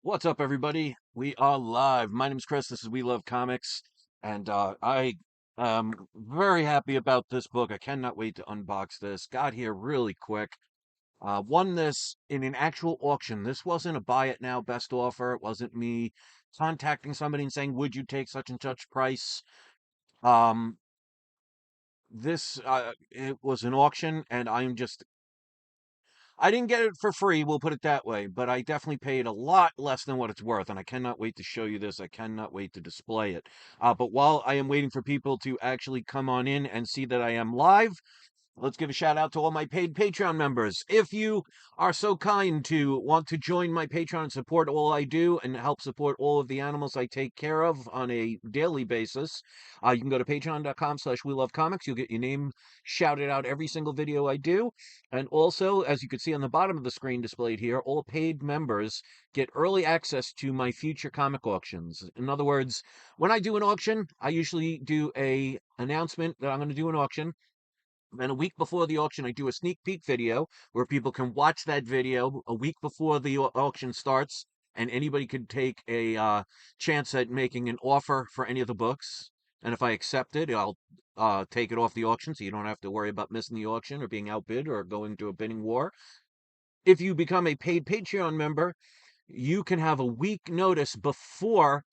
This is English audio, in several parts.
What's up, everybody? We are live. My name's Chris. This is We Love Comics, and I am very happy about this book. I cannot wait to unbox this. Got here really quick. Won this in an actual auction. This wasn't a buy it now best offer. It wasn't me contacting somebody and saying, "Would you take such and such price?" Um, this it was an auction, and I didn't get it for free, we'll put it that way, but I definitely paid a lot less than what it's worth, and I cannot wait to show you this. I cannot wait to display it. But while I am waiting for people to actually come on in and see that I am live, let's give a shout out to all my paid Patreon members. If you are so kind to want to join my Patreon and support all I do and help support all of the animals I take care of on a daily basis, you can go to patreon.com/we love comics. You'll get your name shouted out every single video I do. And also, as you can see on the bottom of the screen displayed here, all paid members get early access to my future comic auctions. In other words, when I do an auction, I usually do a announcement that I'm going to do an auction. Then a week before the auction, I do a sneak peek video where people can watch that video a week before the auction starts, and anybody can take a chance at making an offer for any of the books. And if I accept it, I'll take it off the auction, so you don't have to worry about missing the auction or being outbid or going to a bidding war. If you become a paid Patreon member, you can have a week notice before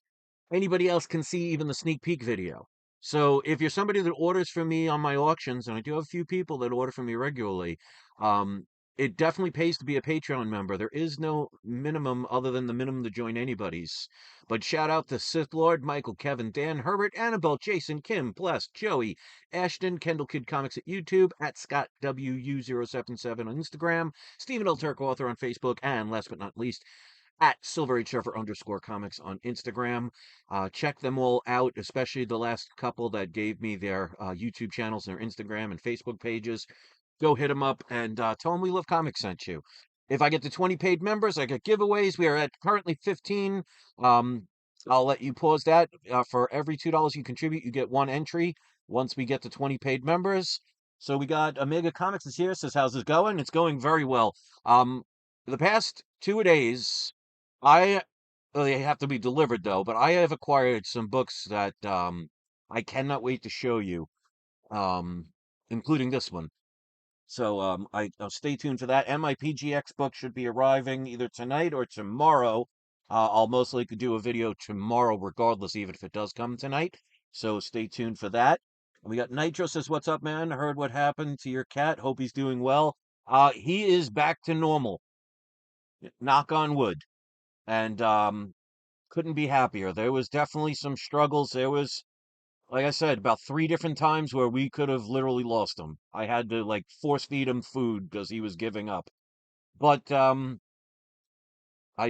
anybody else can see even the sneak peek video. So if you're somebody that orders from me on my auctions, and I do have a few people that order from me regularly, um, it definitely pays to be a Patreon member. There is no minimum other than the minimum to join anybody's. But shout out to Sith Lord, Michael, Kevin, Dan, Herbert, Annabelle, Jason, Kim, Bless, Joey, Ashton, Kendall Kid Comics at YouTube, at Scott WU077 on Instagram, Stephen L. Turk Author on Facebook, and last but not least, at @SilverAgeSurfer_comics on Instagram. Check them all out, especially the last couple that gave me their YouTube channels, their Instagram and Facebook pages. Go hit them up and tell them We Love Comics sent you. If I get to 20 paid members, I get giveaways. We are at currently 15. Um, I'll let you pause that. For every $2 you contribute, you get one entry once we get to 20 paid members. So we got Omega Comics is here, says, how's it going? It's going very well. The past 2 days, I they have to be delivered though, but I have acquired some books that I cannot wait to show you, um, including this one. So I'll stay tuned for that. And my PGX book should be arriving either tonight or tomorrow. I'll most likely do a video tomorrow, regardless, even if it does come tonight. So stay tuned for that. And we got Nitro says, "What's up, man? Heard what happened to your cat. Hope he's doing well. He is back to normal. Knock on wood." And couldn't be happier. There was definitely some struggles. There was, like I said, about three different times where we could have literally lost him. I had to like force feed him food because he was giving up. But I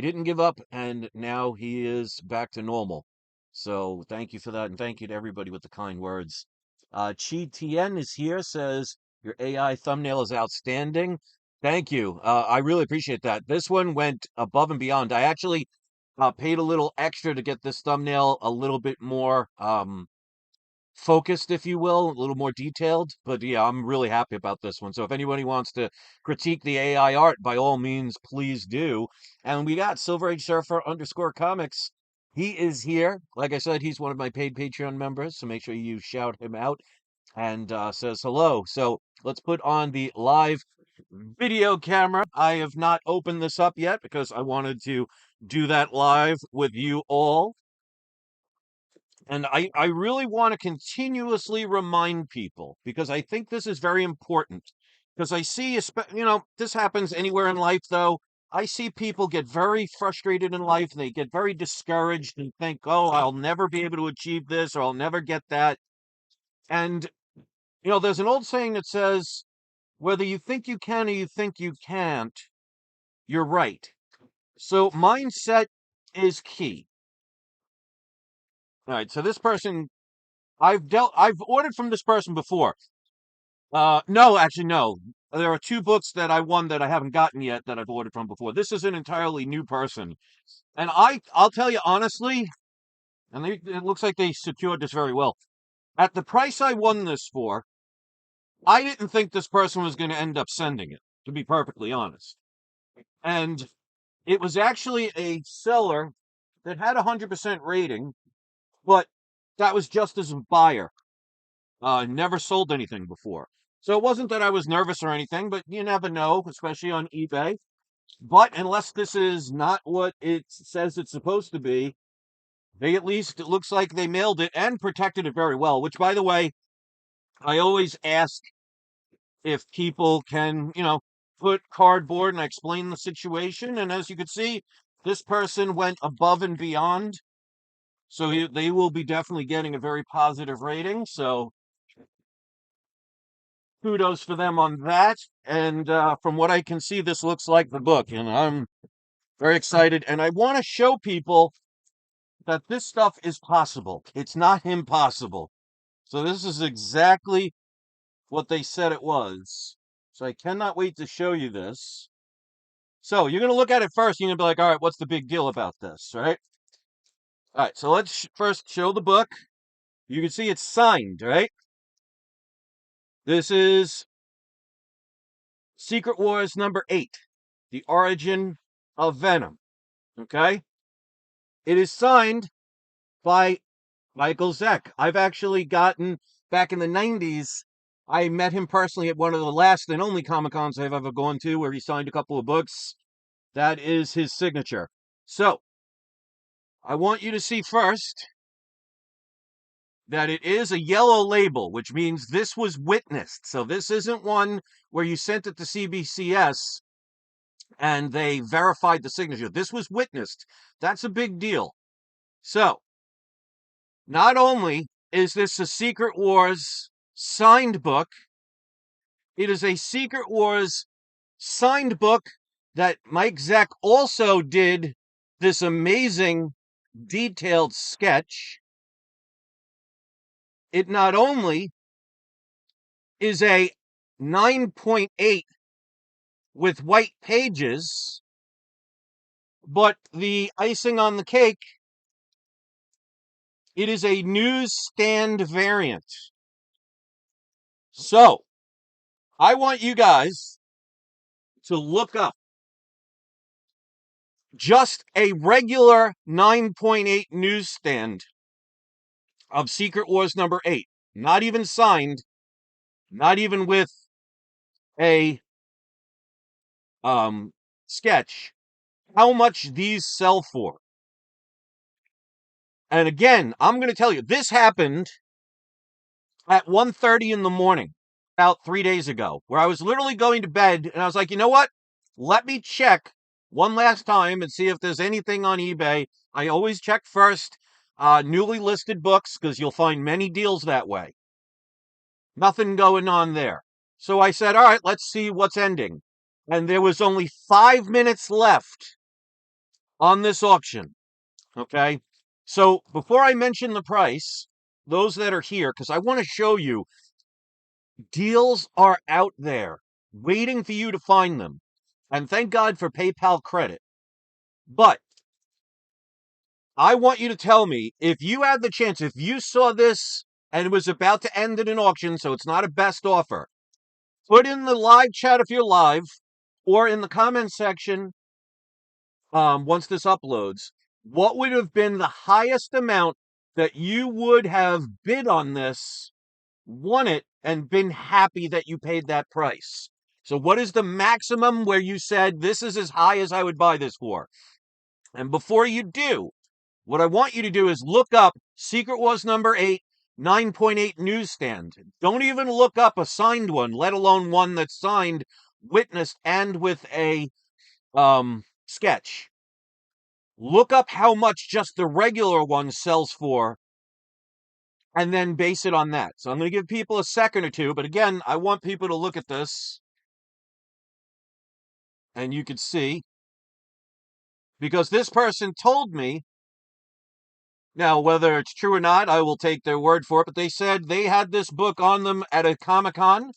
didn't give up, and now he is back to normal. So thank you for that, and thank you to everybody with the kind words. Chi Tien is here, says your AI thumbnail is outstanding. Thank you. I really appreciate that. This one went above and beyond. I actually paid a little extra to get this thumbnail a little bit more focused, if you will, a little more detailed. But yeah, I'm really happy about this one. So if anybody wants to critique the AI art, by all means, please do. And we got Silver Age Surfer_comics. He is here. Like I said, he's one of my paid Patreon members, so make sure you shout him out and says hello. So let's put on the live video camera. I have not opened this up yet because I wanted to do that live with you all. And I really want to continuously remind people because I think this is very important. Because I see, this happens anywhere in life, though. I see people get very frustrated in life and they get very discouraged and think, oh, I'll never be able to achieve this or I'll never get that. And, there's an old saying that says, whether you think you can or you think you can't, you're right. So mindset is key. All right. So this person, I've ordered from this person before. No, actually, no. There are two books that I won that I haven't gotten yet that I've ordered from before. This is an entirely new person. And I'll tell you honestly, and it looks like they secured this very well. At the price I won this for, I didn't think this person was going to end up sending it, to be perfectly honest. And It was actually a seller that had a 100% rating, but that was just as a buyer. Never sold anything before. So it wasn't that I was nervous or anything, but you never know, especially on eBay. But unless this is not what it says it's supposed to be, they at least, it looks like they mailed it and protected it very well, which, by the way, I always ask if people can, put cardboard, and I explain the situation. And as you can see, this person went above and beyond. So they will be definitely getting a very positive rating. So kudos for them on that. And from what I can see, this looks like the book. And I'm very excited. And I want to show people that this stuff is possible. It's not impossible. So this is exactly what they said it was. So I cannot wait to show you this. So you're going to look at it first. You're going to be like, all right, what's the big deal about this, right? All right, so let's first show the book. You can see it's signed, right? This is Secret Wars #8, The Origin of Venom, okay? It is signed by Michael Zeck. I've actually gotten, back in the 90s, I met him personally at one of the last and only Comic-Cons I've ever gone to where he signed a couple of books. That is his signature. So, I want you to see first that it is a yellow label, which means this was witnessed. So this isn't one where you sent it to CBCS and they verified the signature. This was witnessed. That's a big deal. So, not only is this a Secret Wars signed book, it is a Secret Wars signed book that Mike Zeck also did this amazing detailed sketch. It not only is a 9.8 with white pages, but the icing on the cake, it is a newsstand variant. So, I want you guys to look up just a regular 9.8 newsstand of Secret Wars #8. Not even signed, not even with a sketch. How much these sell for. And again, I'm going to tell you, this happened at 1:30 in the morning, about 3 days ago, where I was literally going to bed, and I was like, you know what? Let me check one last time and see if there's anything on eBay. I always check first newly listed books, because you'll find many deals that way. Nothing going on there. So I said, all right, let's see what's ending. And there was only 5 minutes left on this auction. Okay? So before I mention the price, those that are here, because I want to show you, deals are out there waiting for you to find them. And thank God for PayPal credit. But I want you to tell me, if you had the chance, if you saw this and it was about to end in an auction, so it's not a best offer, put in the live chat if you're live, or in the comment section once this uploads, what would have been the highest amount that you would have bid on this, won it, and been happy that you paid that price? So what is the maximum where you said, this is as high as I would buy this for? And before you do, what I want you to do is look up Secret Wars #8, 9.8 newsstand. Don't even look up a signed one, let alone one that's signed, witnessed, and with a sketch. Look up how much just the regular one sells for, and then base it on that. So I'm going to give people a second or two, but again, I want people to look at this, and you can see, because this person told me, now whether it's true or not, I will take their word for it, but they said they had this book on them at a Comic-Con,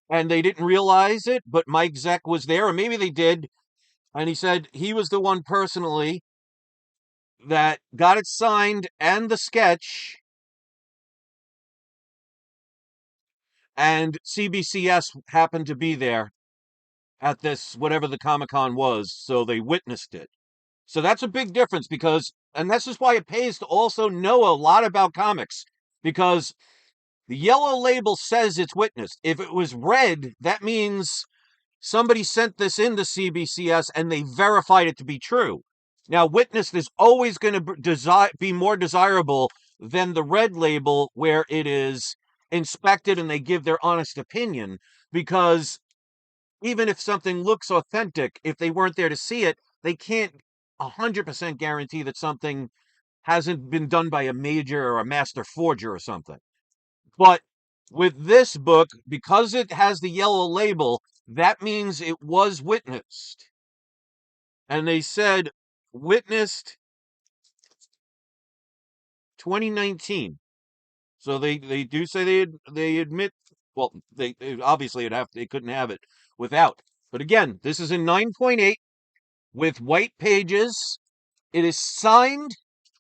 and they didn't realize it, but Mike Zeck was there, or maybe they did, and he said he was the one personally that got it signed and the sketch, and CBCS happened to be there at this, whatever the Comic-Con was, so they witnessed it. So that's a big difference because, and this is why it pays to also know a lot about comics, because the yellow label says it's witnessed. If it was red, that means somebody sent this into CBCS and they verified it to be true. Now, witnessed is always going to be more desirable than the red label where it is inspected and they give their honest opinion, because even if something looks authentic, if they weren't there to see it, they can't 100% guarantee that something hasn't been done by a major or a master forger or something. But with this book, because it has the yellow label, that means it was witnessed. And they said witnessed 2019. So they do say they admit, well, they obviously they couldn't have it without. But again, this is in 9.8 with white pages. It is signed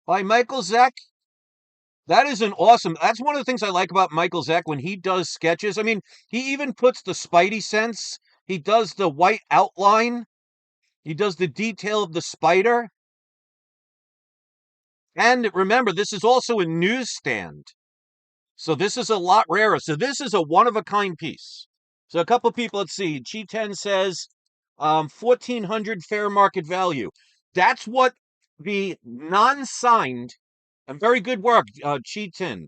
by Michael Zeck. That is an awesome. That's one of the things I like about Michael Zeck when he does sketches. I mean, he even puts the Spidey sense. He does the white outline. He does the detail of the spider. And remember, this is also a newsstand. So this is a lot rarer. So this is a one-of-a-kind piece. So a couple people, let's see. G10 says 1,400 fair market value. That's what the non-signed, and very good work, G10.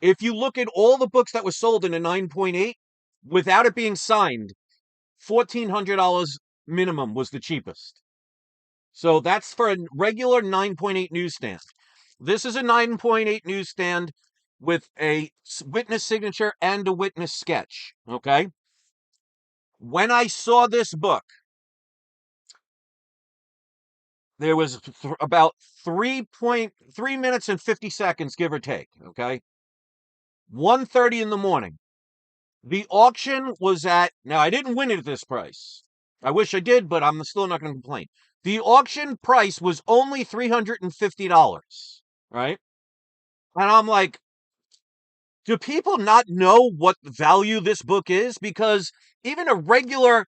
If you look at all the books that were sold in a 9.8, without it being signed, $1,400 minimum was the cheapest. So that's for a regular 9.8 newsstand. This is a 9.8 newsstand with a witness signature and a witness sketch. Okay. When I saw this book, there was about 3.3 minutes and 50 seconds, give or take. Okay. 1:30 in the morning. The auction was at, now I didn't win it at this price. I wish I did, but I'm still not going to complain. The auction price was only $350, right? And I'm like, do people not know what value this book is? Because even a regular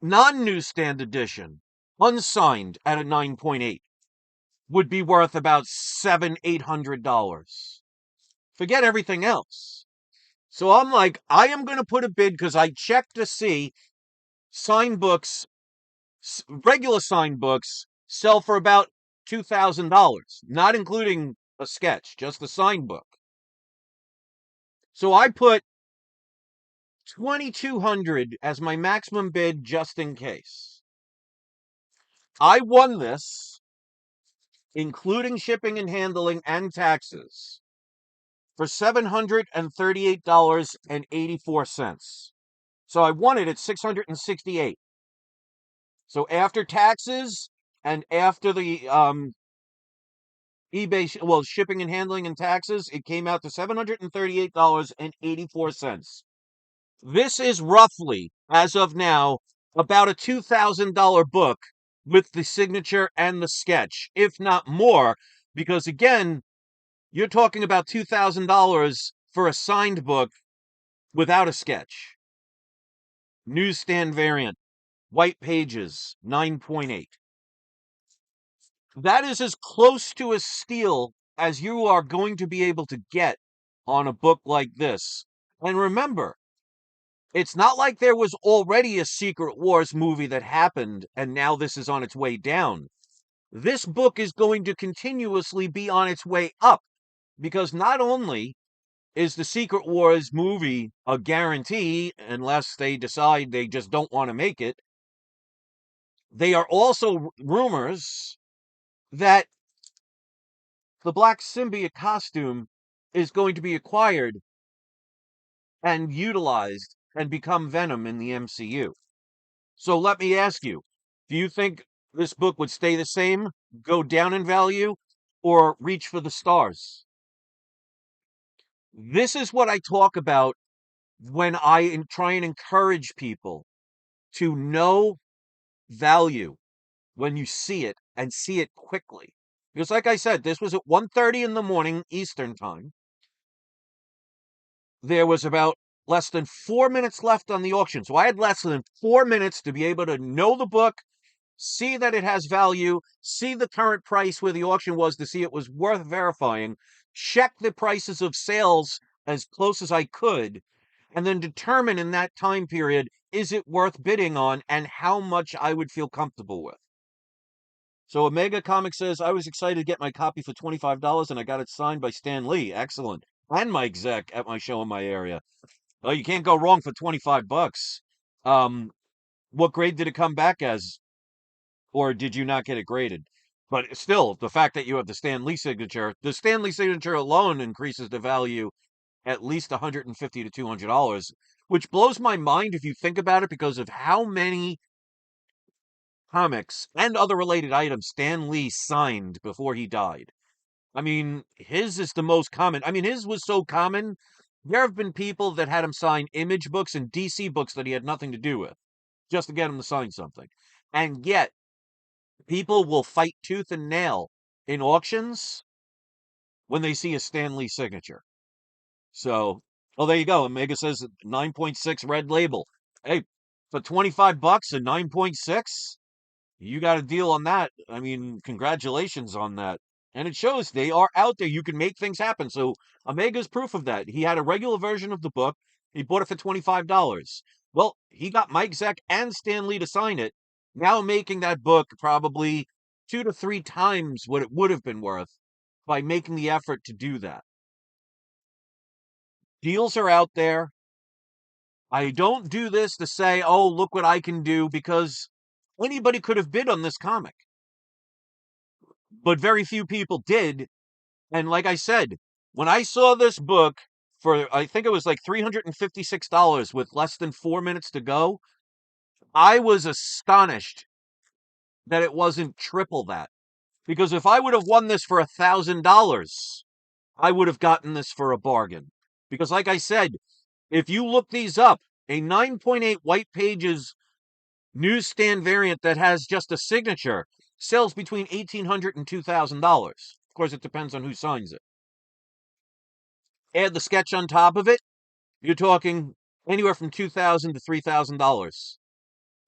non-newsstand edition, unsigned at a 9.8, would be worth about $700-800. Forget everything else. So I'm like, I am going to put a bid because I checked to see signed books, regular signed books, sell for about $2,000, not including a sketch, just the signed book. So I put 2,200 as my maximum bid just in case. I won this, including shipping and handling and taxes, for $738.84. So I won it at 668. So after taxes and after the eBay, shipping and handling and taxes, it came out to $738.84. This is roughly, as of now, about a $2,000 book with the signature and the sketch, if not more, because again, you're talking about $2,000 for a signed book without a sketch. Newsstand variant, white pages, 9.8. That is as close to a steal as you are going to be able to get on a book like this. And remember, it's not like there was already a Secret Wars movie that happened and now this is on its way down. This book is going to continuously be on its way up, because not only is the Secret Wars movie a guarantee, unless they decide they just don't want to make it, they are also rumors that the Black Symbiote costume is going to be acquired and utilized and become Venom in the MCU. So let me ask you, do you think this book would stay the same, go down in value, or reach for the stars? This is what I talk about when I try and encourage people to know value when you see it, and see it quickly. Because like I said, this was at 1:30 in the morning Eastern time. There was about less than 4 minutes left on the auction. So I had less than 4 minutes to be able to know the book, see that it has value, see the current price where the auction was to see it was worth verifying, check the prices of sales as close as I could, and then determine in that time period, is it worth bidding on and how much I would feel comfortable with. So Omega Comics says, I was excited to get my copy for $25 and I got it signed by Stan Lee. Excellent. And my exec at my show in my area. Oh, you can't go wrong for 25 bucks. What grade did it come back as? Or did you not get it graded? But still, the fact that you have the Stan Lee signature alone increases the value at least $150 to $200, which blows my mind if you think about it because of how many comics and other related items Stan Lee signed before he died. I mean, his is the most common. I mean, his was so common. There have been people that had him sign Image books and DC books that he had nothing to do with just to get him to sign something. And yet, people will fight tooth and nail in auctions when they see a Stan Lee signature. So, oh, there you go. Omega says 9.6 red label. Hey, for 25 bucks and 9.6, you got a deal on that. I mean, congratulations on that. And it shows they are out there. You can make things happen. So Omega's proof of that. He had a regular version of the book. He bought it for $25. Well, he got Mike Zeck and Stan Lee to sign it, now making that book probably 2 to 3 times what it would have been worth by making the effort to do that. Deals are out there. I don't do this to say, oh, look what I can do, because anybody could have bid on this comic, but very few people did. And like I said, when I saw this book for, I think it was like $356 with less than 4 minutes to go, I was astonished that it wasn't triple that. Because if I would have won this for $1,000, I would have gotten this for a bargain. Because like I said, if you look these up, a 9.8 white pages newsstand variant that has just a signature sells between $1,800 and $2,000. Of course, it depends on who signs it. Add the sketch on top of it, you're talking anywhere from $2,000 to $3,000.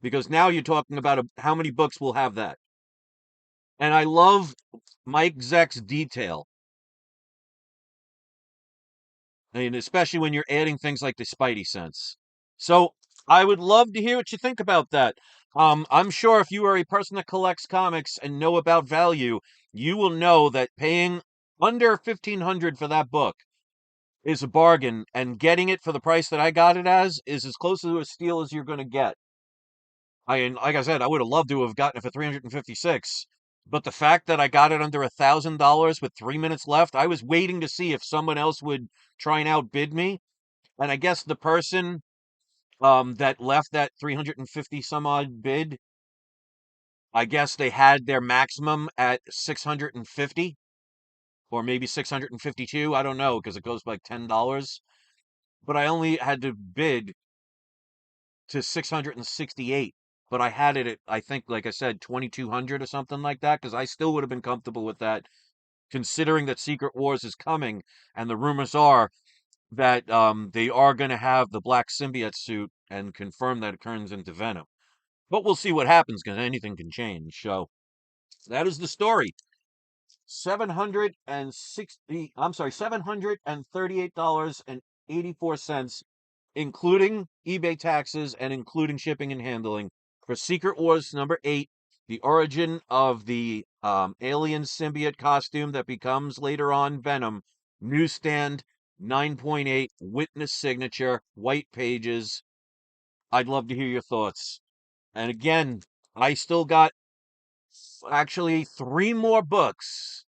Because now you're talking about how many books will have that. And I love Mike Zeck's detail. I mean, especially when you're adding things like the Spidey sense. So I would love to hear what you think about that. I'm sure if you are a person that collects comics and know about value, you will know that paying under $1,500 for that book is a bargain, and getting it for the price that I got it as close to a steal as you're going to get. Like I said, I would have loved to have gotten it for 356, but the fact that I got it under $1,000 with 3 minutes left, I was waiting to see if someone else would try and outbid me. And I guess the person that left that 350 some odd bid, I guess they had their maximum at 650 or maybe 652. I don't know because it goes by like $10. But I only had to bid to 668. But I had it at, I think, like I said, 2,200 or something like that, because I still would have been comfortable with that, considering that Secret Wars is coming, and the rumors are that they are going to have the black symbiote suit and confirm that it turns into Venom. But we'll see what happens because anything can change. So that is the story. 738.84, including eBay taxes and including shipping and handling, for Secret Wars #8, the origin of the alien symbiote costume that becomes later on Venom, newsstand, 9.8, witness signature, white pages. I'd love to hear your thoughts. And again, I still got actually 3 more books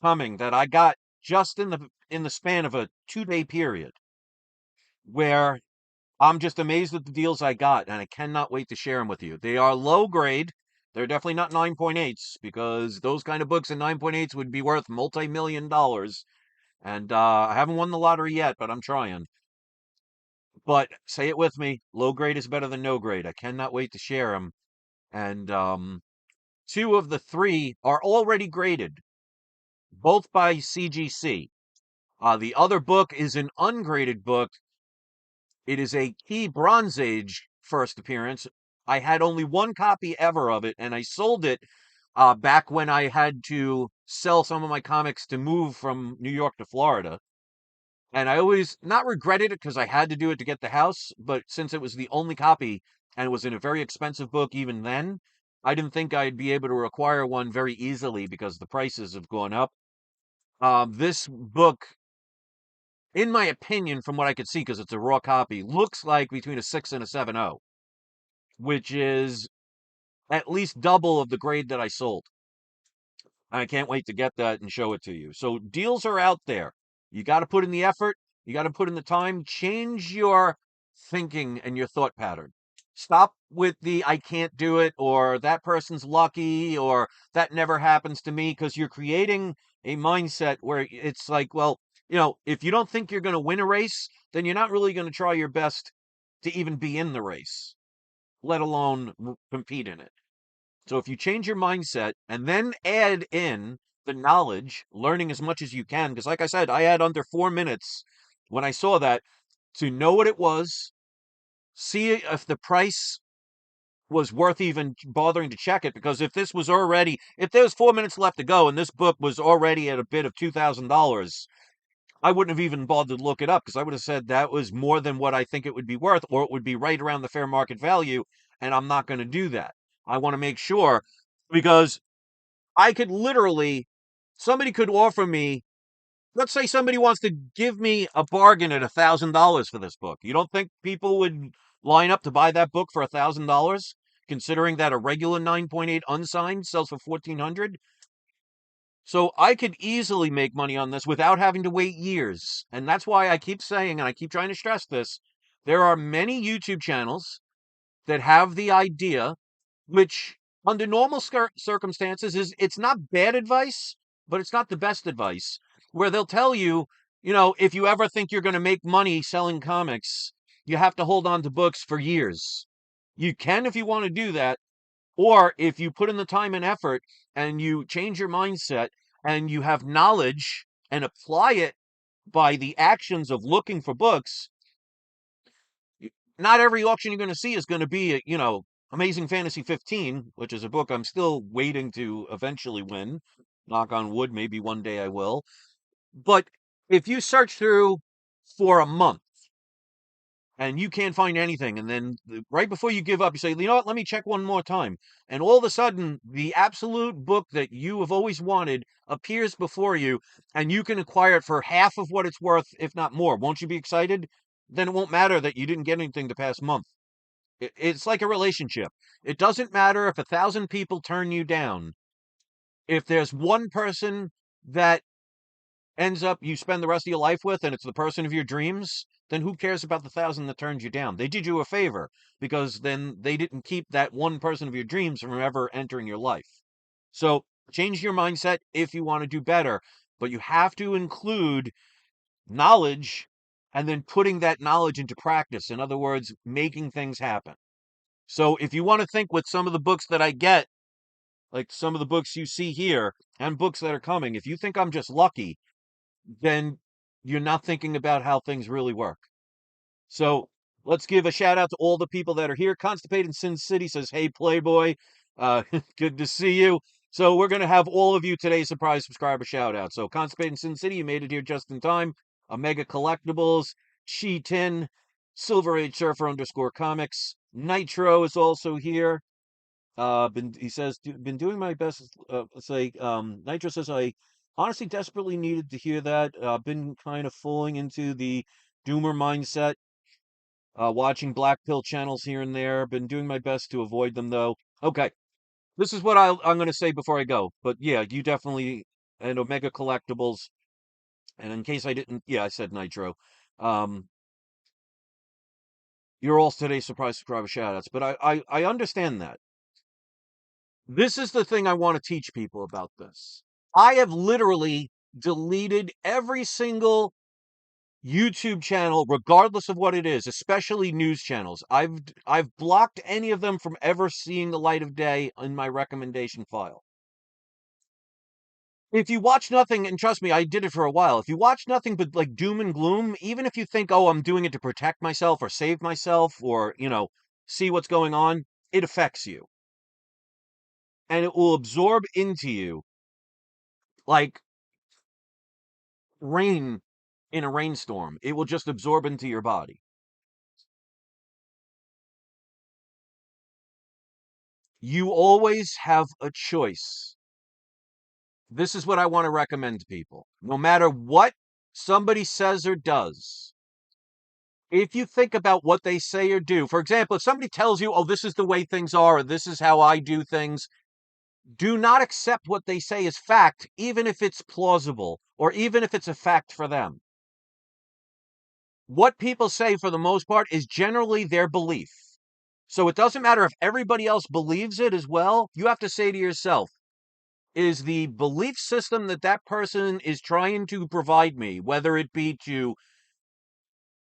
coming that I got just in the span of a 2-day period, where I'm just amazed at the deals I got, and I cannot wait to share them with you. They are low grade. They're definitely not 9.8s, because those kind of books in 9.8s would be worth multi-million dollars. And I haven't won the lottery yet, but I'm trying. But say it with me, low grade is better than no grade. I cannot wait to share them. And 2 of the 3 are already graded, both by CGC. The other book is an ungraded book It is a key Bronze Age first appearance. I had only one copy ever of it, and I sold it back when I had to sell some of my comics to move from New York to Florida. And I always not regretted it because I had to do it to get the house, but since it was the only copy and it was in a very expensive book even then, I didn't think I'd be able to acquire one very easily because the prices have gone up. This book, in my opinion, from what I could see, because it's a raw copy, looks like between a 6 and a 7.0, which is at least double of the grade that I sold. I can't wait to get that and show it to you. So deals are out there. You got to put in the effort. You got to put in the time. Change your thinking and your thought pattern. Stop with the I can't do it or that person's lucky or that never happens to me because you're creating a mindset where it's like, well, if you don't think you're going to win a race, then you're not really going to try your best to even be in the race, let alone compete in it. So if you change your mindset and then add in the knowledge, learning as much as you can, because like I said, I had under 4 minutes when I saw that to know what it was, see if the price was worth even bothering to check it. Because if there was 4 minutes left to go and this book was already at a bid of $2,000, I wouldn't have even bothered to look it up because I would have said that was more than what I think it would be worth, or it would be right around the fair market value. And I'm not going to do that. I want to make sure because I could literally, somebody could offer me, let's say somebody wants to give me a bargain at $1,000 for this book. You don't think people would line up to buy that book for $1,000, considering that a regular 9.8 unsigned sells for 1,400? So I could easily make money on this without having to wait years. And that's why I keep saying, and I keep trying to stress this, there are many YouTube channels that have the idea, which under normal circumstances it's not bad advice, but it's not the best advice, where they'll tell you, if you ever think you're going to make money selling comics, you have to hold on to books for years. You can if you want to do that, or if you put in the time and effort and you change your mindset and you have knowledge and apply it by the actions of looking for books, not every auction you're going to see is going to be, Amazing Fantasy 15, which is a book I'm still waiting to eventually win. Knock on wood, maybe one day I will. But if you search through for a month and you can't find anything, and then right before you give up, you say, you know what, let me check one more time. And all of a sudden, the absolute book that you have always wanted appears before you, and you can acquire it for half of what it's worth, if not more. Won't you be excited? Then it won't matter that you didn't get anything the past month. It's like a relationship. It doesn't matter if 1,000 people turn you down. If there's one person that ends up you spend the rest of your life with and it's the person of your dreams, then who cares about the 1,000 that turned you down? They did you a favor because then they didn't keep that one person of your dreams from ever entering your life. So change your mindset if you want to do better, but you have to include knowledge and then putting that knowledge into practice. In other words, making things happen. So if you want to think with some of the books that I get, like some of the books you see here and books that are coming, if you think I'm just lucky, then you're not thinking about how things really work. So let's give a shout out to all the people that are here. Constipated in Sin City says, "Hey, Playboy, good to see you." So we're going to have all of you today's surprise subscriber shout out. So Constipated in Sin City, you made it here just in time. Omega Collectibles, Chi Tin, Silver Age Surfer underscore comics. Nitro is also here. He says, been doing my best. Nitro says, I honestly desperately needed to hear that. Been kind of falling into the doomer mindset, watching black pill channels here and there. Been doing my best to avoid them though. Okay, this is what I'm going to say before I go. But yeah, you definitely, and Omega Collectibles. And in case I didn't, yeah, I said Nitro. Um, you're all today's surprise subscriber shout outs. But I understand that. This is the thing I want to teach people about this. I have literally deleted every single YouTube channel, regardless of what it is, especially news channels. I've blocked any of them from ever seeing the light of day in my recommendation file. If you watch nothing, and trust me, I did it for a while. If you watch nothing but like doom and gloom, even if you think, oh, I'm doing it to protect myself or save myself or, see what's going on, it affects you. And it will absorb into you like rain in a rainstorm. It will just absorb into your body. You always have a choice. This is what I want to recommend to people. No matter what somebody says or does, if you think about what they say or do, for example, if somebody tells you, oh, this is the way things are, or this is how I do things, do not accept what they say as fact, even if it's plausible, or even if it's a fact for them. What people say, for the most part, is generally their belief. So it doesn't matter if everybody else believes it as well. You have to say to yourself, is the belief system that that person is trying to provide me, whether it be to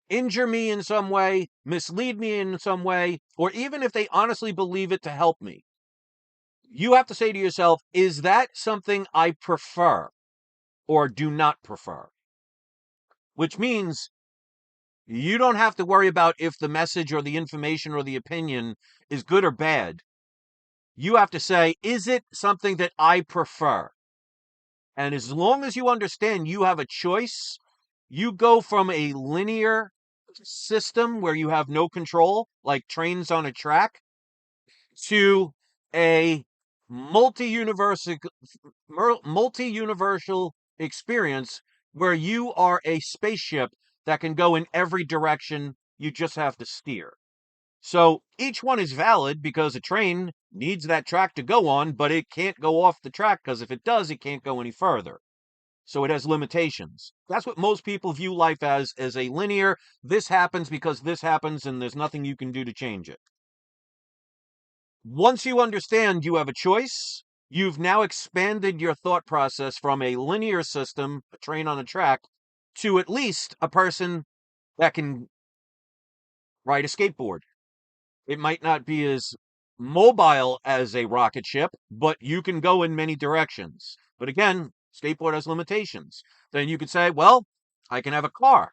injure me in some way, mislead me in some way, or even if they honestly believe it to help me, you have to say to yourself, is that something I prefer or do not prefer? Which means you don't have to worry about if the message or the information or the opinion is good or bad. You have to say, is it something that I prefer? And as long as you understand you have a choice, you go from a linear system where you have no control, like trains on a track, to a multi-universal multi-universal experience where you are a spaceship that can go in every direction. You just have to steer. So each one is valid because a train needs that track to go on, but it can't go off the track because if it does, it can't go any further. So it has limitations. That's what most people view life as a linear, this happens because this happens and there's nothing you can do to change it. Once you understand you have a choice, you've now expanded your thought process from a linear system, a train on a track, to at least a person that can ride a skateboard. It might not be as mobile as a rocket ship, but you can go in many directions. But again, skateboard has limitations. Then you could say, well, I can have a car.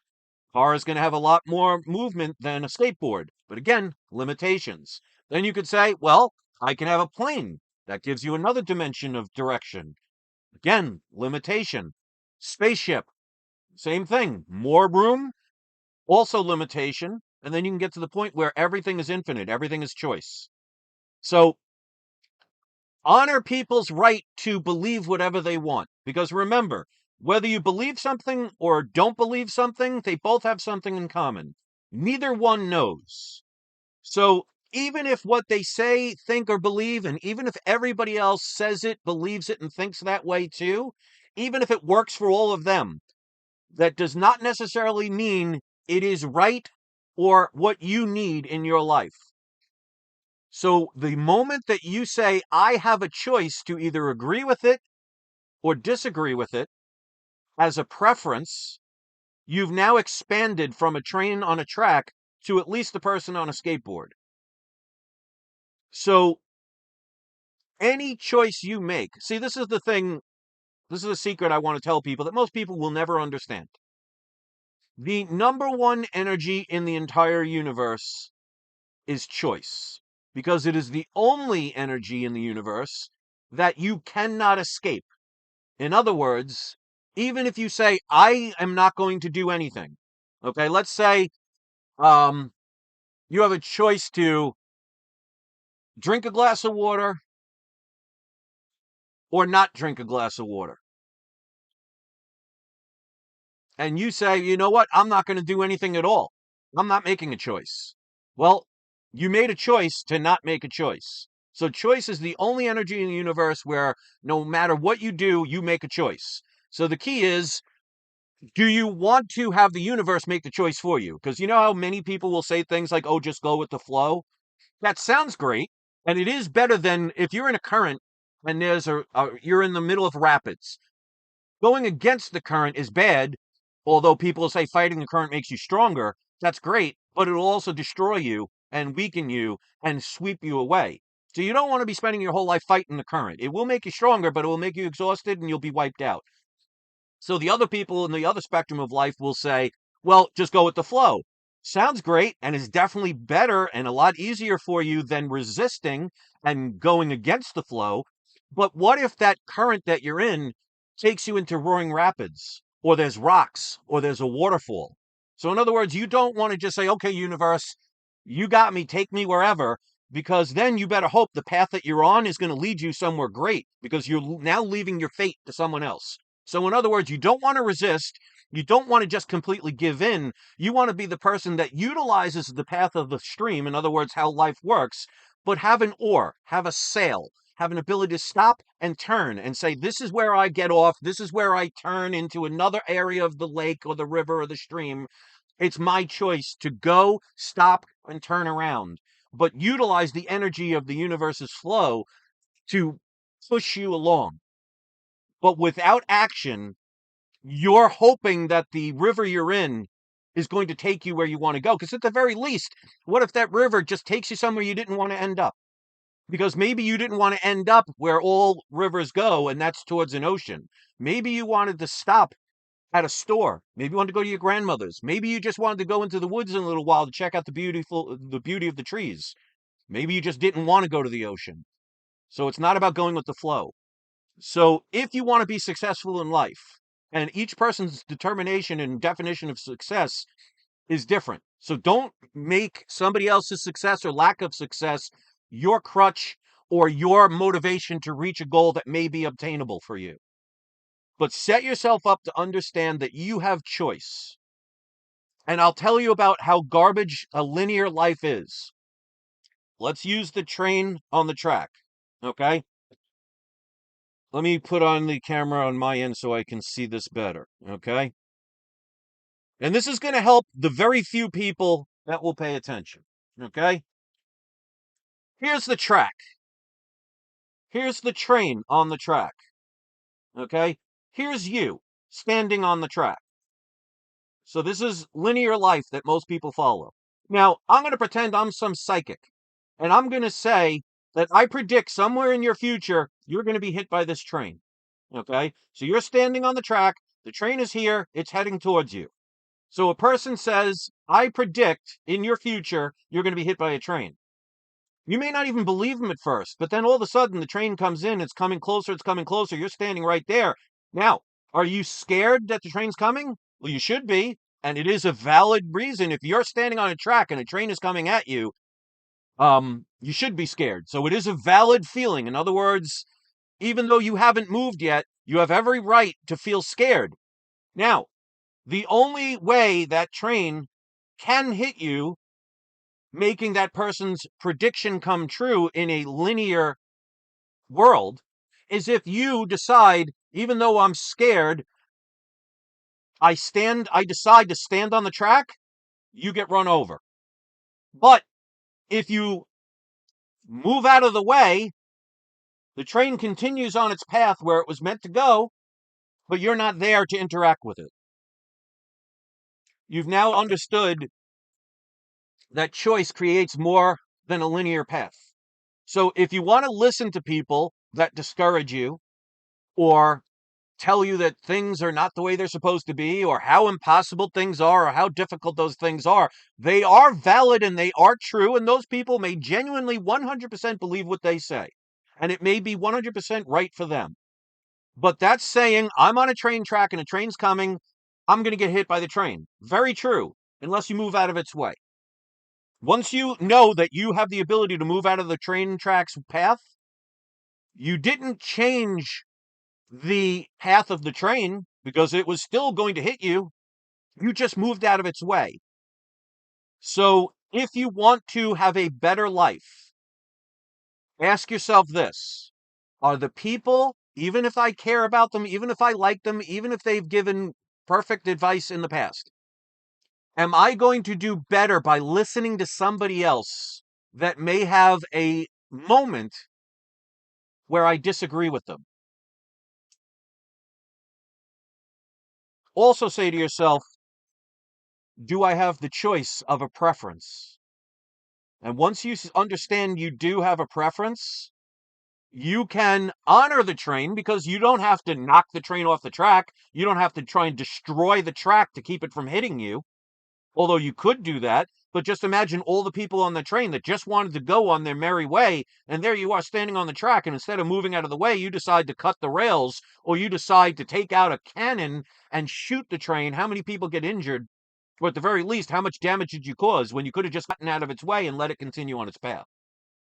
Car is going to have a lot more movement than a skateboard. But again, limitations. Then you could say, well, I can have a plane. That gives you another dimension of direction. Again, limitation. Spaceship, same thing. More room, also limitation. And then you can get to the point where everything is infinite, everything is choice. So honor people's right to believe whatever they want. Because remember, whether you believe something or don't believe something, they both have something in common. Neither one knows. So even if what they say, think, or believe, and even if everybody else says it, believes it, and thinks that way too, even if it works for all of them, that does not necessarily mean it is right or what you need in your life. So the moment that you say, I have a choice to either agree with it or disagree with it as a preference, you've now expanded from a train on a track to at least a person on a skateboard. So any choice you make, see, this is the thing, this is a secret I want to tell people that most people will never understand. The number one energy in the entire universe is choice, because it is the only energy in the universe that you cannot escape. In other words, even if you say, I am not going to do anything, okay, let's say you have a choice to drink a glass of water or not drink a glass of water. And you say, you know what, I'm not going to do anything at all. I'm not making a choice. Well, you made a choice to not make a choice. So choice is the only energy in the universe where no matter what you do, you make a choice. So the key is, do you want to have the universe make the choice for you? Because you know how many people will say things like, oh, just go with the flow? That sounds great. And it is better than if you're in a current and you're in the middle of rapids. Going against the current is bad, although people say fighting the current makes you stronger. That's great, but it'll also destroy you and weaken you and sweep you away. So you don't want to be spending your whole life fighting the current. It will make you stronger, but it will make you exhausted and you'll be wiped out. So the other people in the other spectrum of life will say, well, just go with the flow. Sounds great and is definitely better and a lot easier for you than resisting and going against the flow. But what if that current that you're in takes you into roaring rapids, or there's rocks, or there's a waterfall? So, in other words, you don't want to just say, okay, universe, you got me, take me wherever, because then you better hope the path that you're on is going to lead you somewhere great because you're now leaving your fate to someone else. So, in other words, you don't want to resist. You don't want to just completely give in. You want to be the person that utilizes the path of the stream, in other words, how life works, but have an oar, have a sail, have an ability to stop and turn and say, this is where I get off. This is where I turn into another area of the lake or the river or the stream. It's my choice to go, stop, and turn around, but utilize the energy of the universe's flow to push you along. But without action, you're hoping that the river you're in is going to take you where you want to go. Because at the very least, what if that river just takes you somewhere you didn't want to end up? Because maybe you didn't want to end up where all rivers go, and that's towards an ocean. Maybe you wanted to stop at a store. Maybe you wanted to go to your grandmother's. Maybe you just wanted to go into the woods in a little while to check out the beauty of the trees. Maybe you just didn't want to go to the ocean. So it's not about going with the flow. So if you want to be successful in life, and each person's determination and definition of success is different. So don't make somebody else's success or lack of success your crutch or your motivation to reach a goal that may be obtainable for you. But set yourself up to understand that you have choice. And I'll tell you about how garbage a linear life is. Let's use the train on the track. Okay? Let me put on the camera on my end so I can see this better. Okay? And this is going to help the very few people that will pay attention. Okay? Here's the track. Here's the train on the track. Okay? Here's you standing on the track. So this is linear life that most people follow. Now, I'm going to pretend I'm some psychic. And I'm going to say that I predict somewhere in your future, you're going to be hit by this train. Okay? So you're standing on the track. The train is here. It's heading towards you. So a person says, I predict in your future, you're going to be hit by a train. You may not even believe them at first, but then all of a sudden the train comes in, it's coming closer, it's coming closer. You're standing right there. Now, are you scared that the train's coming? Well, you should be. And it is a valid reason. If you're standing on a track and a train is coming at you, you should be scared. So it is a valid feeling. In other words, even though you haven't moved yet, you have every right to feel scared. Now, the only way that train can hit you, making that person's prediction come true in a linear world, is if you decide, even though I'm scared, I decide to stand on the track, you get run over. But if you move out of the way, the train continues on its path where it was meant to go, but you're not there to interact with it. You've now understood that choice creates more than a linear path. So if you want to listen to people that discourage you or tell you that things are not the way they're supposed to be, or how impossible things are, or how difficult those things are, they are valid and they are true, and those people may genuinely 100% believe what they say. And it may be 100% right for them. But that's saying, I'm on a train track and a train's coming, I'm going to get hit by the train. Very true, unless you move out of its way. Once you know that you have the ability to move out of the train track's path, you didn't change the path of the train because it was still going to hit you. You just moved out of its way. So if you want to have a better life, ask yourself this. Are the people, even if I care about them, even if I like them, even if they've given perfect advice in the past, am I going to do better by listening to somebody else that may have a moment where I disagree with them? Also say to yourself, do I have the choice of a preference? And once you understand you do have a preference, you can honor the train because you don't have to knock the train off the track. You don't have to try and destroy the track to keep it from hitting you, although you could do that. But just imagine all the people on the train that just wanted to go on their merry way, and there you are standing on the track, and instead of moving out of the way, you decide to cut the rails, or you decide to take out a cannon and shoot the train. How many people get injured? Or at the very least, how much damage did you cause when you could have just gotten out of its way and let it continue on its path?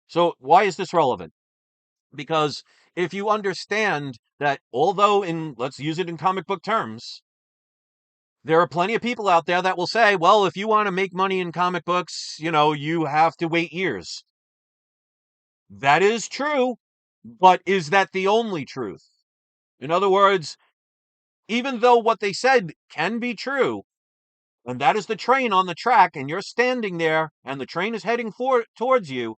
So why is this relevant? Because if you understand that, although let's use it in comic book terms, there are plenty of people out there that will say, well, if you want to make money in comic books, you have to wait years. That is true, but is that the only truth? In other words, even though what they said can be true, and that is the train on the track, and you're standing there, and the train is heading towards you,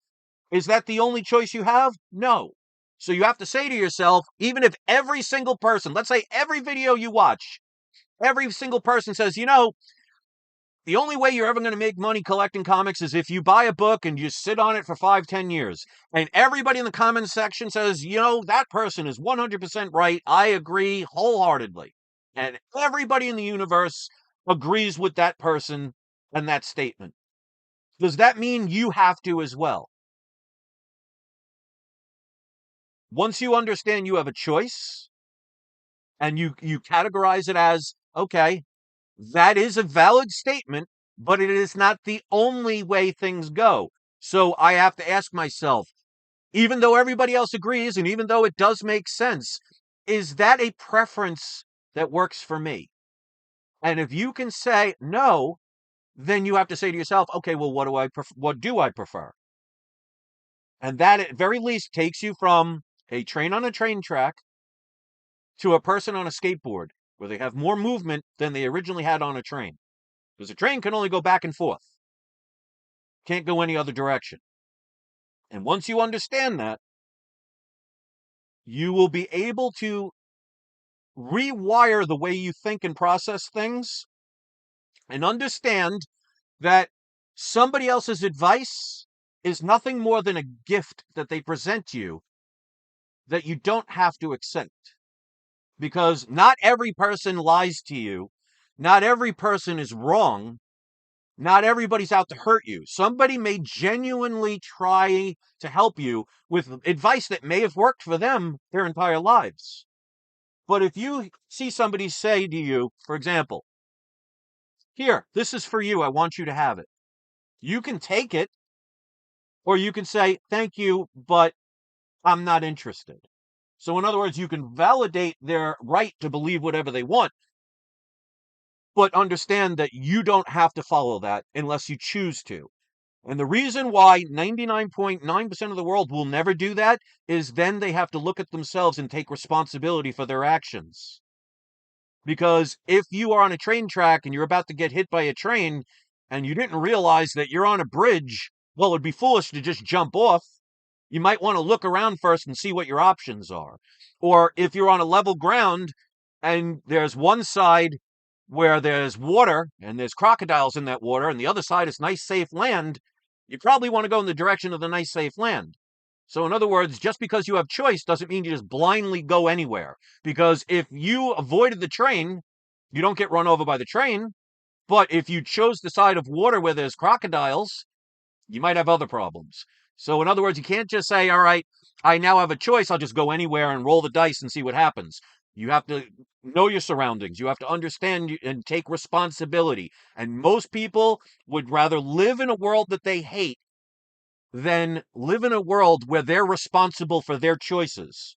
is that the only choice you have? No. So you have to say to yourself, even if every single person, let's say every video you watch, every single person says, the only way you're ever going to make money collecting comics is if you buy a book and you sit on it for 5-10 years. And everybody in the comments section says, that person is 100% right. I agree wholeheartedly. And everybody in the universe agrees with that person and that statement. Does that mean you have to as well? Once you understand you have a choice and you categorize it as, okay, that is a valid statement, but it is not the only way things go. So I have to ask myself, even though everybody else agrees and even though it does make sense, is that a preference that works for me? And if you can say no, then you have to say to yourself, okay, well, what do I prefer? And that at very least takes you from a train on a train track to a person on a skateboard, where they have more movement than they originally had on a train. Because a train can only go back and forth, can't go any other direction. And once you understand that, you will be able to rewire the way you think and process things and understand that somebody else's advice is nothing more than a gift that they present you that you don't have to accept. Because not every person lies to you. Not every person is wrong. Not everybody's out to hurt you. Somebody may genuinely try to help you with advice that may have worked for them their entire lives. But if you see somebody say to you, for example, here, this is for you, I want you to have it. You can take it, or you can say, thank you, but I'm not interested. So in other words, you can validate their right to believe whatever they want, but understand that you don't have to follow that unless you choose to. And the reason why 99.9% of the world will never do that is then they have to look at themselves and take responsibility for their actions. Because if you are on a train track and you're about to get hit by a train and you didn't realize that you're on a bridge, well, it'd be foolish to just jump off. You might want to look around first and see what your options are. Or if you're on a level ground and there's one side where there's water and there's crocodiles in that water and the other side is nice, safe land, you probably want to go in the direction of the nice, safe land. So in other words, just because you have choice doesn't mean you just blindly go anywhere. Because if you avoided the train, you don't get run over by the train. But if you chose the side of water where there's crocodiles, you might have other problems. So in other words, you can't just say, all right, I now have a choice. I'll just go anywhere and roll the dice and see what happens. You have to know your surroundings. You have to understand and take responsibility. And most people would rather live in a world that they hate than live in a world where they're responsible for their choices.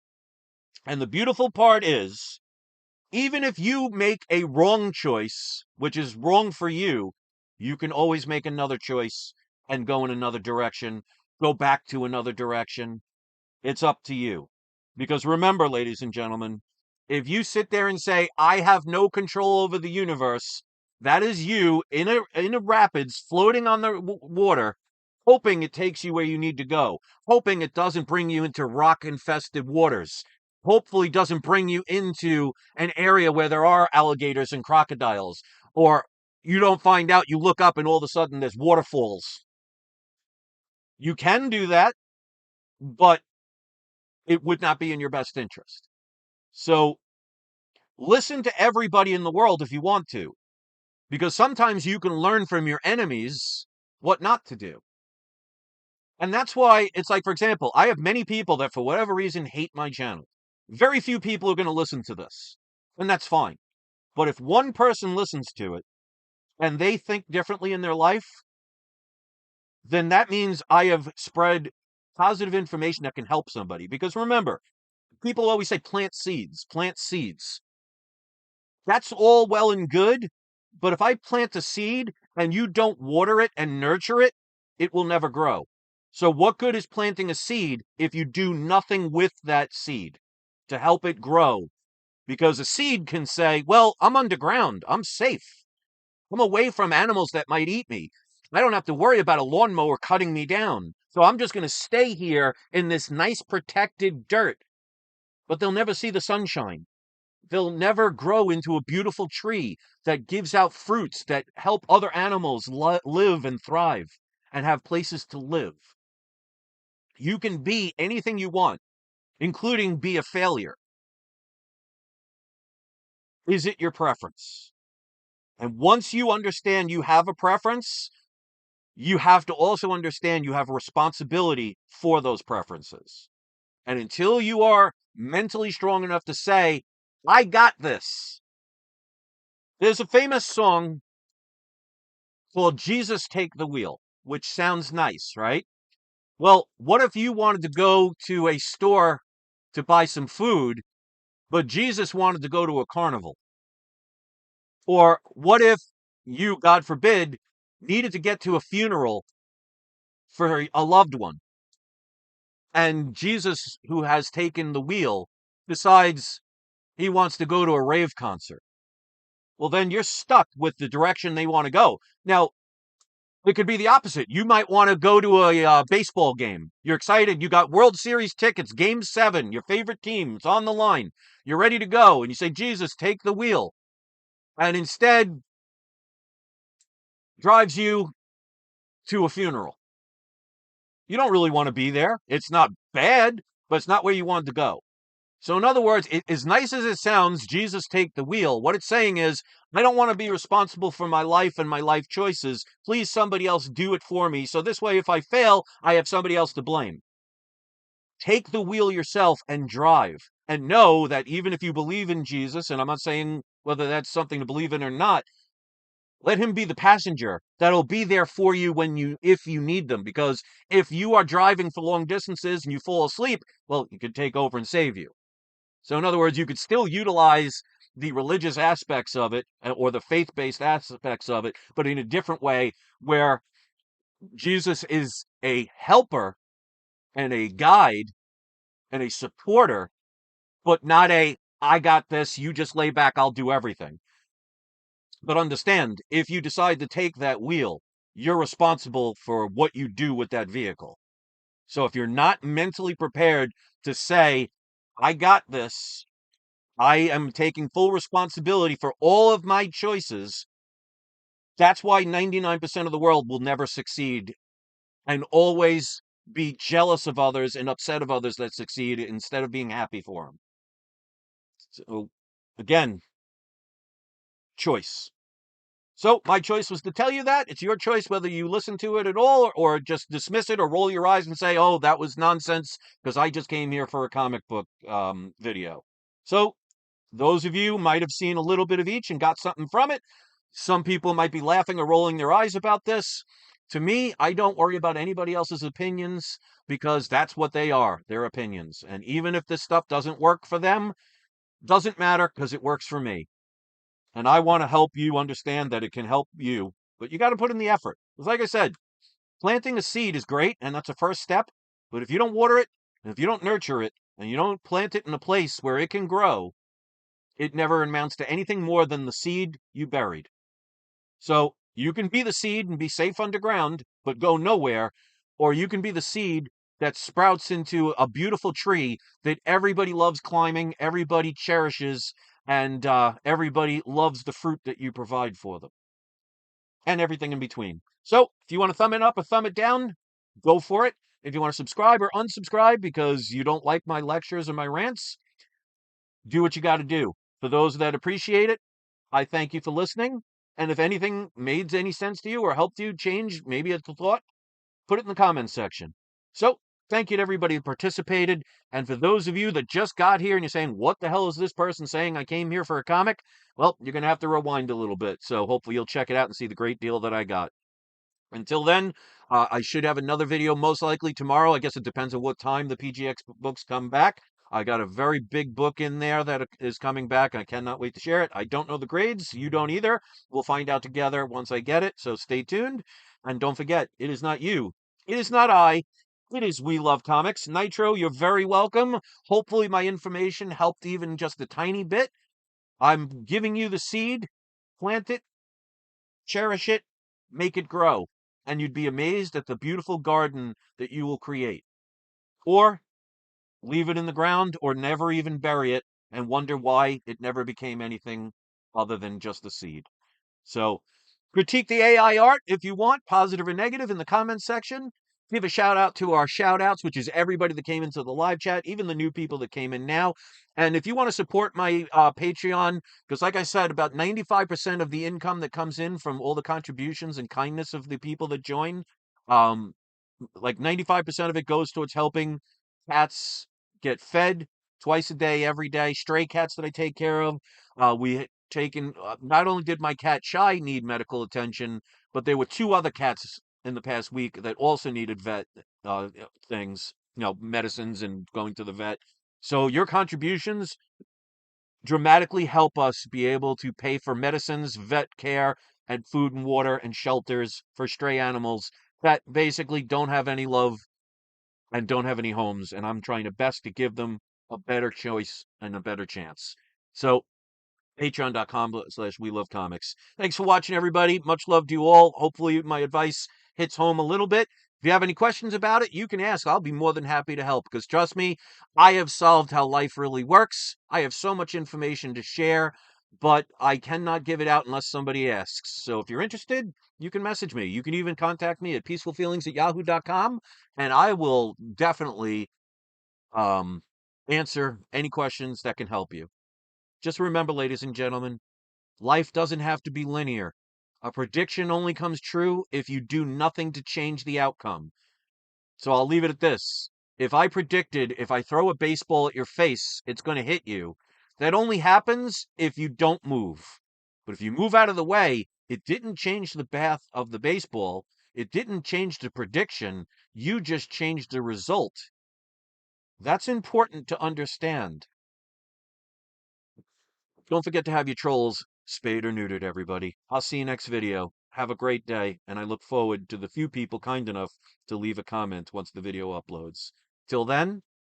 And the beautiful part is, even if you make a wrong choice, which is wrong for you, you can always make another choice and go in another direction, go back to another direction. It's up to you. Because remember, ladies and gentlemen, if you sit there and say, I have no control over the universe, that is you in a rapids floating on the water, hoping it takes you where you need to go, hoping it doesn't bring you into rock-infested waters, hopefully doesn't bring you into an area where there are alligators and crocodiles, or you don't find out, you look up and all of a sudden there's waterfalls. You can do that, but it would not be in your best interest. So listen to everybody in the world if you want to, because sometimes you can learn from your enemies what not to do. And that's why it's like, for example, I have many people that for whatever reason hate my channel. Very few people are going to listen to this, and that's fine. But if one person listens to it and they think differently in their life, then that means I have spread positive information that can help somebody. Because remember, people always say plant seeds, plant seeds. That's all well and good, but if I plant a seed and you don't water it and nurture it, it will never grow. So what good is planting a seed if you do nothing with that seed to help it grow? Because a seed can say, well, I'm underground, I'm safe, I'm away from animals that might eat me. I don't have to worry about a lawnmower cutting me down. So I'm just going to stay here in this nice protected dirt. But they'll never see the sunshine. They'll never grow into a beautiful tree that gives out fruits that help other animals live and thrive and have places to live. You can be anything you want, including be a failure. Is it your preference? And once you understand you have a preference, you have to also understand you have a responsibility for those preferences. And until you are mentally strong enough to say, I got this. There's a famous song called Jesus Take the Wheel, which sounds nice, right? Well, what if you wanted to go to a store to buy some food, but Jesus wanted to go to a carnival? Or what if you, God forbid, needed to get to a funeral for a loved one, and Jesus, who has taken the wheel, decides he wants to go to a rave concert? Well, then you're stuck with the direction they want to go. Now, it could be the opposite. You might want to go to a baseball game. You're excited. You got World Series tickets, Game 7, your favorite team. It's on the line. You're ready to go. And you say, Jesus, take the wheel. And instead, drives you to a funeral. You don't really want to be there. It's not bad, but it's not where you wanted to go. So, in other words, as nice as it sounds, Jesus take the wheel, what it's saying is, I don't want to be responsible for my life and my life choices. Please, somebody else do it for me. So this way, if I fail, I have somebody else to blame. Take the wheel yourself and drive. And know that even if you believe in Jesus, and I'm not saying whether that's something to believe in or not, let him be the passenger that'll be there for you if you need them. Because if you are driving for long distances and you fall asleep, well, he could take over and save you. So in other words, you could still utilize the religious aspects of it or the faith-based aspects of it, but in a different way where Jesus is a helper and a guide and a supporter, but not a, I got this, you just lay back, I'll do everything. But understand, if you decide to take that wheel, you're responsible for what you do with that vehicle. So if you're not mentally prepared to say, I got this, I am taking full responsibility for all of my choices, that's why 99% of the world will never succeed and always be jealous of others and upset of others that succeed instead of being happy for them. So, again, choice. So, my choice was to tell you that. It's your choice whether you listen to it at all or just dismiss it or roll your eyes and say, oh, that was nonsense because I just came here for a comic book video. So, those of you might have seen a little bit of each and got something from it. Some people might be laughing or rolling their eyes about this. To me, I don't worry about anybody else's opinions because that's what they are, their opinions. And even if this stuff doesn't work for them, doesn't matter because it works for me. And I want to help you understand that it can help you, but you got to put in the effort. Because like I said, planting a seed is great and that's a first step. But if you don't water it, and if you don't nurture it, and you don't plant it in a place where it can grow, it never amounts to anything more than the seed you buried. So you can be the seed and be safe underground, but go nowhere, or you can be the seed that sprouts into a beautiful tree that everybody loves climbing, everybody cherishes, and everybody loves the fruit that you provide for them, and everything in between. So if you want to thumb it up or thumb it down, go for it. If you want to subscribe or unsubscribe because you don't like my lectures or my rants, do what you got to do. For those that appreciate it, I thank you for listening. And if anything made any sense to you or helped you change maybe a thought, put it in the comments section. So, thank you to everybody who participated. And for those of you that just got here and you're saying, what the hell is this person saying? I came here for a comic. Well, you're going to have to rewind a little bit. So, hopefully, you'll check it out and see the great deal that I got. Until then, I should have another video most likely tomorrow. I guess it depends on what time the PGX books come back. I got a very big book in there that is coming back. I cannot wait to share it. I don't know the grades. You don't either. We'll find out together once I get it. So stay tuned. And don't forget, it is not you. It is not I. It is We Love Comics. Nitro, you're very welcome. Hopefully, my information helped even just a tiny bit. I'm giving you the seed. Plant it, cherish it, make it grow, and you'd be amazed at the beautiful garden that you will create. Or leave it in the ground or never even bury it and wonder why it never became anything other than just a seed. So critique the AI art if you want, positive or negative, in the comments section. Give a shout out to our shout outs, which is everybody that came into the live chat, even the new people that came in now. And if you want to support my Patreon, because like I said, about 95% of the income that comes in from all the contributions and kindness of the people that join, um, like 95% of it goes towards helping cats get fed twice a day, every day. Stray cats that I take care of. We taken not only did my cat Shy need medical attention, but there were two other cats in the past week that also needed vet things, medicines and going to the vet. So your contributions dramatically help us be able to pay for medicines, vet care, and food and water and shelters for stray animals that basically don't have any love and don't have any homes. And I'm trying to best to give them a better choice and a better chance. So patreon.com/slash we love comics. Thanks for watching, everybody. Much love to you all. Hopefully my advice hits home a little bit. If you have any questions about it, you can ask. I'll be more than happy to help because trust me, I have solved how life really works. I have so much information to share, but I cannot give it out unless somebody asks. So if you're interested, you can message me. You can even contact me at peacefulfeelings@yahoo.com, and I will definitely um, answer any questions that can help you. Just remember, ladies and gentlemen, life doesn't have to be linear. A prediction only comes true if you do nothing to change the outcome. So I'll leave it at this. If I predicted if I throw a baseball at your face, it's going to hit you, that only happens if you don't move. But if you move out of the way, it didn't change the path of the baseball. It didn't change the prediction. You just changed the result. That's important to understand. Don't forget to have your trolls spayed or neutered, everybody. I'll see you next video. Have a great day, and I look forward to the few people kind enough to leave a comment once the video uploads. Till then,